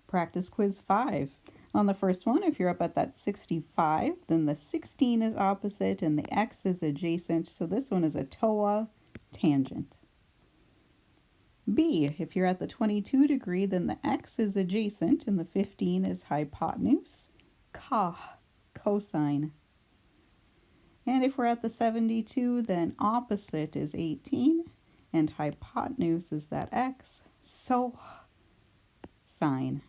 Practice quiz 5. On the first one, if you're up at that 65, then the 16 is opposite and the x is adjacent, so this one is a TOA tangent. B, if you're at the 22 degree, then the x is adjacent and the 15 is hypotenuse, cosine. And if we're at the 72, then opposite is 18 and hypotenuse is that x, so sine.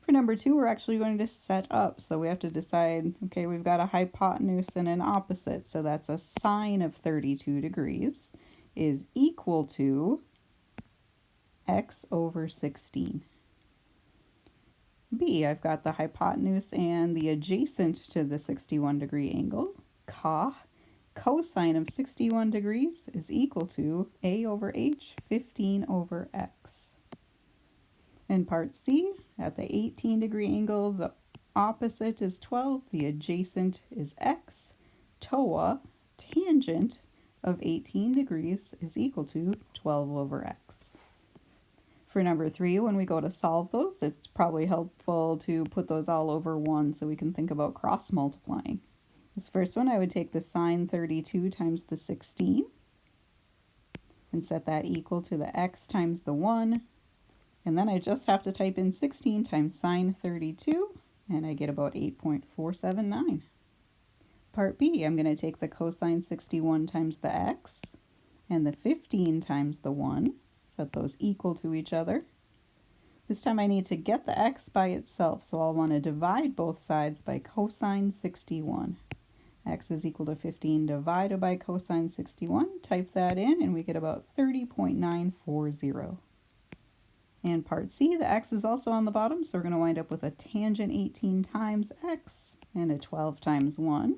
For number 2, we're actually going to set up. So we have to decide, okay, we've got a hypotenuse and an opposite. So that's a sine of 32 degrees is equal to x over 16. B, I've got the hypotenuse and the adjacent to the 61 degree angle. Cosine of 61 degrees is equal to a over h, 15 over x. In part C, at the 18 degree angle, the opposite is 12, the adjacent is x. TOA, tangent of 18 degrees, is equal to 12 over x. For number 3, when we go to solve those, it's probably helpful to put those all over 1 so we can think about cross multiplying. This first one, I would take the sine 32 times the 16 and set that equal to the x times the 1. And then I just have to type in 16 times sine 32, and I get about 8.479. Part B, I'm going to take the cosine 61 times the x, and the 15 times the 1, set those equal to each other. This time I need to get the x by itself, so I'll want to divide both sides by cosine 61. X is equal to 15 divided by cosine 61. Type that in, and we get about 30.940. And part C, the x is also on the bottom, so we're going to wind up with a tangent 18 times x and a 12 times 1.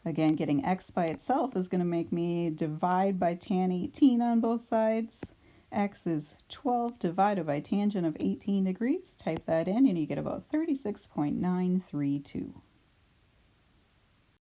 Again, getting x by itself is going to make me divide by tan 18 on both sides. X is 12 divided by tangent of 18 degrees. Type that in and you get about 36.932.